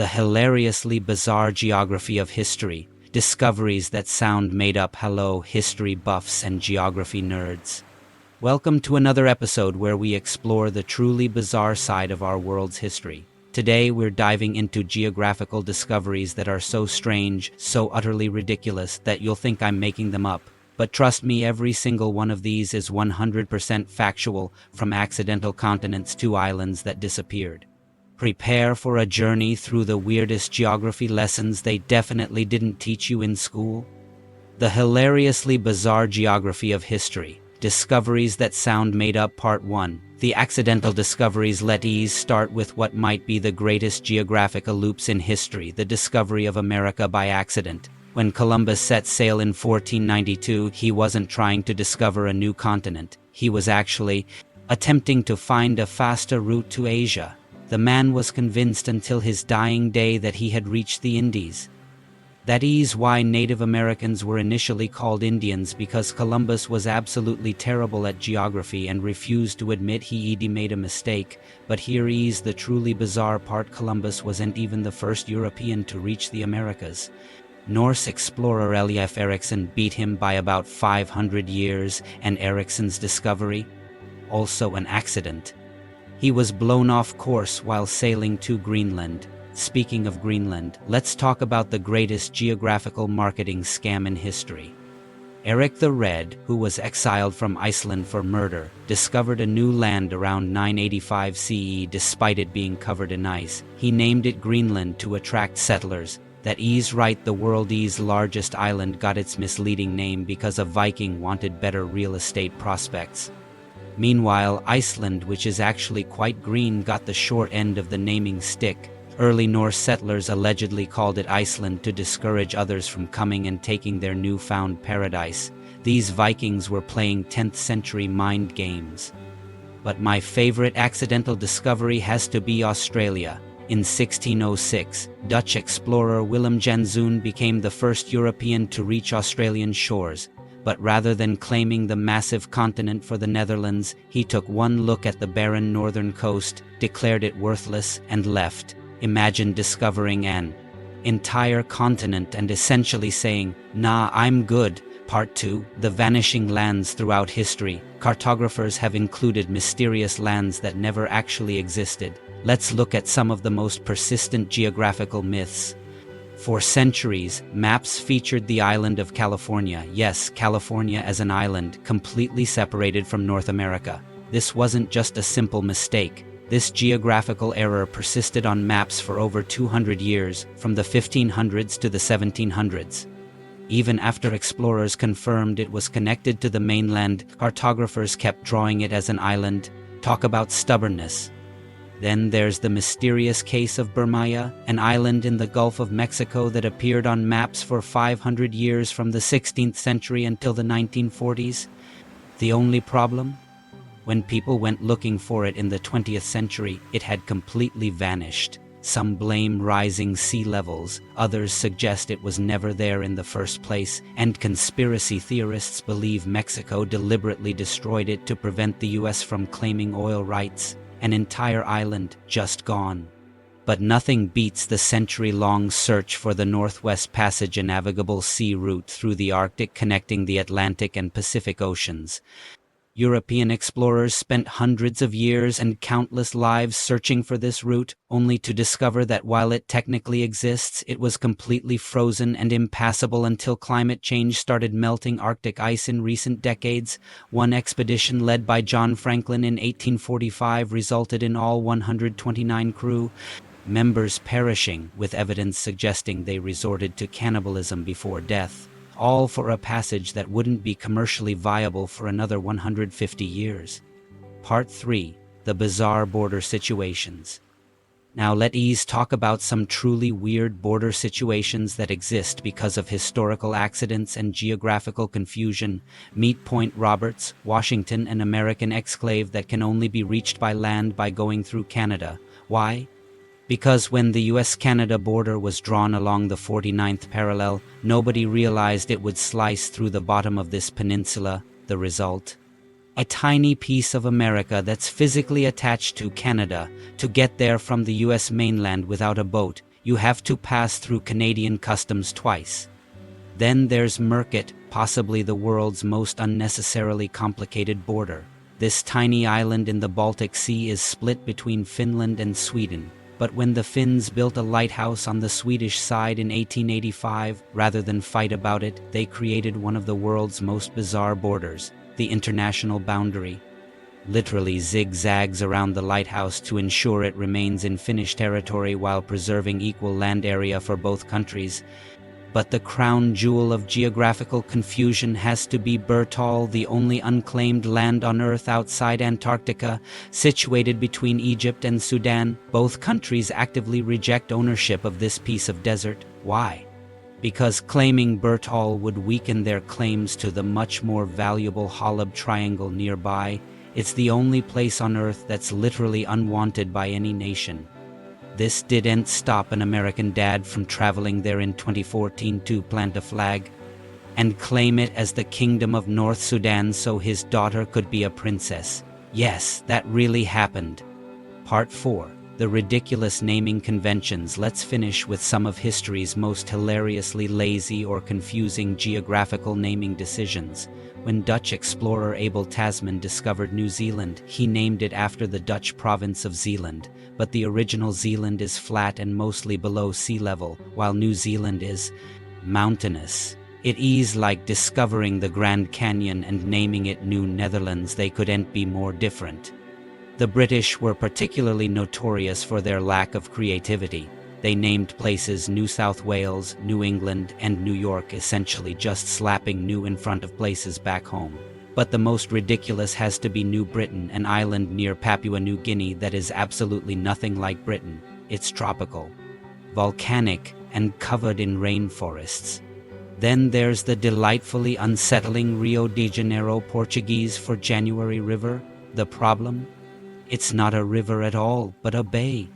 the hilariously bizarre geography of history, discoveries that sound made up. Hello, history buffs and geography nerds. Welcome to another episode where we explore the truly bizarre side of our world's history. Today, we're diving into geographical discoveries that are so strange, so utterly ridiculous, that you'll think I'm making them up. But trust me, every single one of these is 100% factual, from accidental continents to islands that disappeared. Prepare for a journey through the weirdest geography lessons they definitely didn't teach you in school. The hilariously bizarre geography of history. Discoveries that sound made up. Part 1. The accidental discoveries. Let's start with what might be the greatest geographical loops in history, the discovery of America by accident. When Columbus set sail in 1492, he wasn't trying to discover a new continent. He was actually attempting to find a faster route to Asia. The man was convinced until his dying day that he had reached the Indies. That is why Native Americans were initially called Indians, because Columbus was absolutely terrible at geography and refused to admit he'd made a mistake. But here is the truly bizarre part: Columbus wasn't even the first European to reach the Americas. Norse explorer Leif Erikson beat him by about 500 years, and Eriksson's discovery? Also an accident. He was blown off course while sailing to Greenland. Speaking of Greenland, let's talk about the greatest geographical marketing scam in history. Eric the Red, who was exiled from Iceland for murder, discovered a new land around 985 CE despite it being covered in ice. He named it Greenland to attract settlers. That is right, the world's largest island got its misleading name because a Viking wanted better real estate prospects. Meanwhile, Iceland, which is actually quite green, got the short end of the naming stick. Early Norse settlers allegedly called it Iceland to discourage others from coming and taking their newfound paradise. These Vikings were playing 10th century mind games. But my favorite accidental discovery has to be Australia. In 1606, Dutch explorer Willem Janszoon became the first European to reach Australian shores. But rather than claiming the massive continent for the Netherlands, he took one look at the barren northern coast, declared it worthless, and left. Imagine discovering an entire continent and essentially saying, "Nah, I'm good." Part 2. The vanishing lands throughout history. Cartographers have included mysterious lands that never actually existed. Let's look at some of the most persistent geographical myths. For centuries, maps featured the island of California. Yes, California as an island, completely separated from North America. This wasn't just a simple mistake. This geographical error persisted on maps for over 200 years, from the 1500s to the 1700s. Even after explorers confirmed it was connected to the mainland, cartographers kept drawing it as an island. Talk about stubbornness. Then there's the mysterious case of Bermuda, an island in the Gulf of Mexico that appeared on maps for 500 years from the 16th century until the 1940s. The only problem? When people went looking for it in the 20th century, it had completely vanished. Some blame rising sea levels, others suggest it was never there in the first place, and conspiracy theorists believe Mexico deliberately destroyed it to prevent the US from claiming oil rights. An entire island just gone. But nothing beats the century-long search for the Northwest Passage, a navigable sea route through the Arctic connecting the Atlantic and Pacific Oceans. European explorers spent hundreds of years and countless lives searching for this route, only to discover that while it technically exists, it was completely frozen and impassable until climate change started melting Arctic ice in recent decades. One expedition led by John Franklin in 1845 resulted in all 129 crew members perishing, with evidence suggesting they resorted to cannibalism before death. All for a passage that wouldn't be commercially viable for another 150 years. Part 3. The bizarre border situations. Now let's talk about some truly weird border situations that exist because of historical accidents and geographical confusion. Meet Point Roberts, Washington, an American exclave that can only be reached by land by going through Canada. Why? Because when the US-Canada border was drawn along the 49th parallel, nobody realized it would slice through the bottom of this peninsula. The result? A tiny piece of America that's physically attached to Canada. To get there from the US mainland without a boat, You have to pass through Canadian customs twice. Then there's Merkit, possibly the world's most unnecessarily complicated border. This tiny island in the Baltic Sea is split between Finland and Sweden. But when the Finns built a lighthouse on the Swedish side in 1885, rather than fight about it, they created one of the world's most bizarre borders, the international boundary. Literally zigzags around the lighthouse to ensure it remains in Finnish territory while preserving equal land area for both countries. But the crown jewel of geographical confusion has to be Bertal, the only unclaimed land on Earth outside Antarctica, situated between Egypt and Sudan. Both countries actively reject ownership of this piece of desert. Why? Because claiming Bertal would weaken their claims to the much more valuable Holub Triangle nearby. It's the only place on Earth that's literally unwanted by any nation. This didn't stop an American dad from traveling there in 2014 to plant a flag and claim it as the Kingdom of North Sudan so his daughter could be a princess. Yes, that really happened. Part 4. The ridiculous naming conventions. Let's finish with some of history's most hilariously lazy or confusing geographical naming decisions. When Dutch explorer Abel Tasman discovered New Zealand, he named it after the Dutch province of Zeeland. But the original Zeeland is flat and mostly below sea level, while New Zealand is mountainous. It is like discovering the Grand Canyon and naming it New Netherlands. They couldn't be more different. The British were particularly notorious for their lack of creativity. They named places New South Wales, New England, and New York, essentially just slapping new in front of places back home. But the most ridiculous has to be New Britain, an island near Papua New Guinea that is absolutely nothing like Britain. It's tropical, volcanic, and covered in rainforests. Then there's the delightfully unsettling Rio de Janeiro Portuguese for January River. The problem? It's not a river at all, but a bay.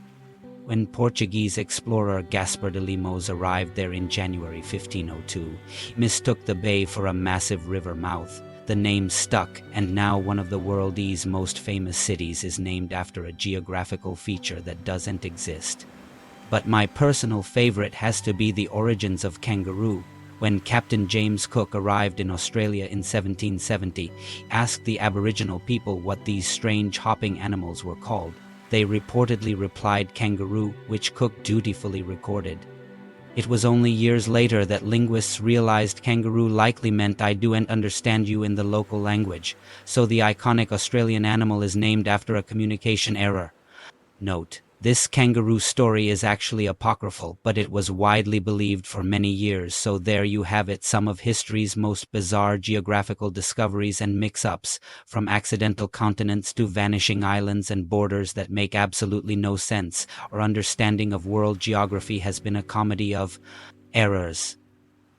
When Portuguese explorer Gaspar de Lemos arrived there in January 1502, he mistook the bay for a massive river mouth. The name stuck, and now one of the world's most famous cities is named after a geographical feature that doesn't exist. But my personal favorite has to be the origins of kangaroo. When Captain James Cook arrived in Australia in 1770, he asked the Aboriginal people what these strange hopping animals were called. They reportedly replied kangaroo, which Cook dutifully recorded. It was only years later that linguists realized kangaroo likely meant I don't understand you in the local language, so the iconic Australian animal is named after a communication error. Note: this kangaroo story is actually apocryphal, but it was widely believed for many years, so there you have it, some of history's most bizarre geographical discoveries and mix-ups, from accidental continents to vanishing islands and borders that make absolutely no sense. Our understanding of world geography has been a comedy of errors.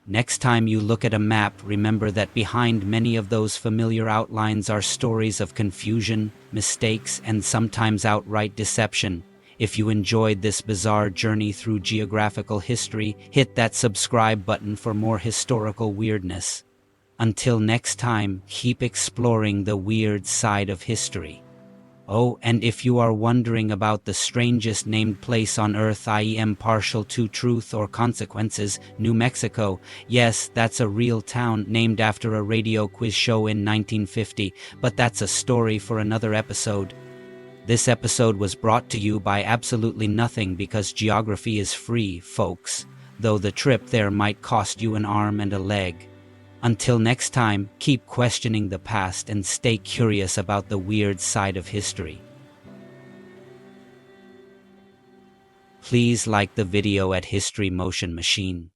Next time you look at a map, remember that behind many of those familiar outlines are stories of confusion, mistakes, and sometimes outright deception. If you enjoyed this bizarre journey through geographical history, hit that subscribe button for more historical weirdness. Until next time, keep exploring the weird side of history. Oh, and if you are wondering about the strangest named place on Earth, I am partial to truth or consequences, New Mexico. Yes, that's a real town named after a radio quiz show in 1950, but that's a story for another episode. This episode was brought to you by absolutely nothing because geography is free, folks, though the trip there might cost you an arm and a leg. Until next time, keep questioning the past and stay curious about the weird side of history. Please like the video at History Motion Machine.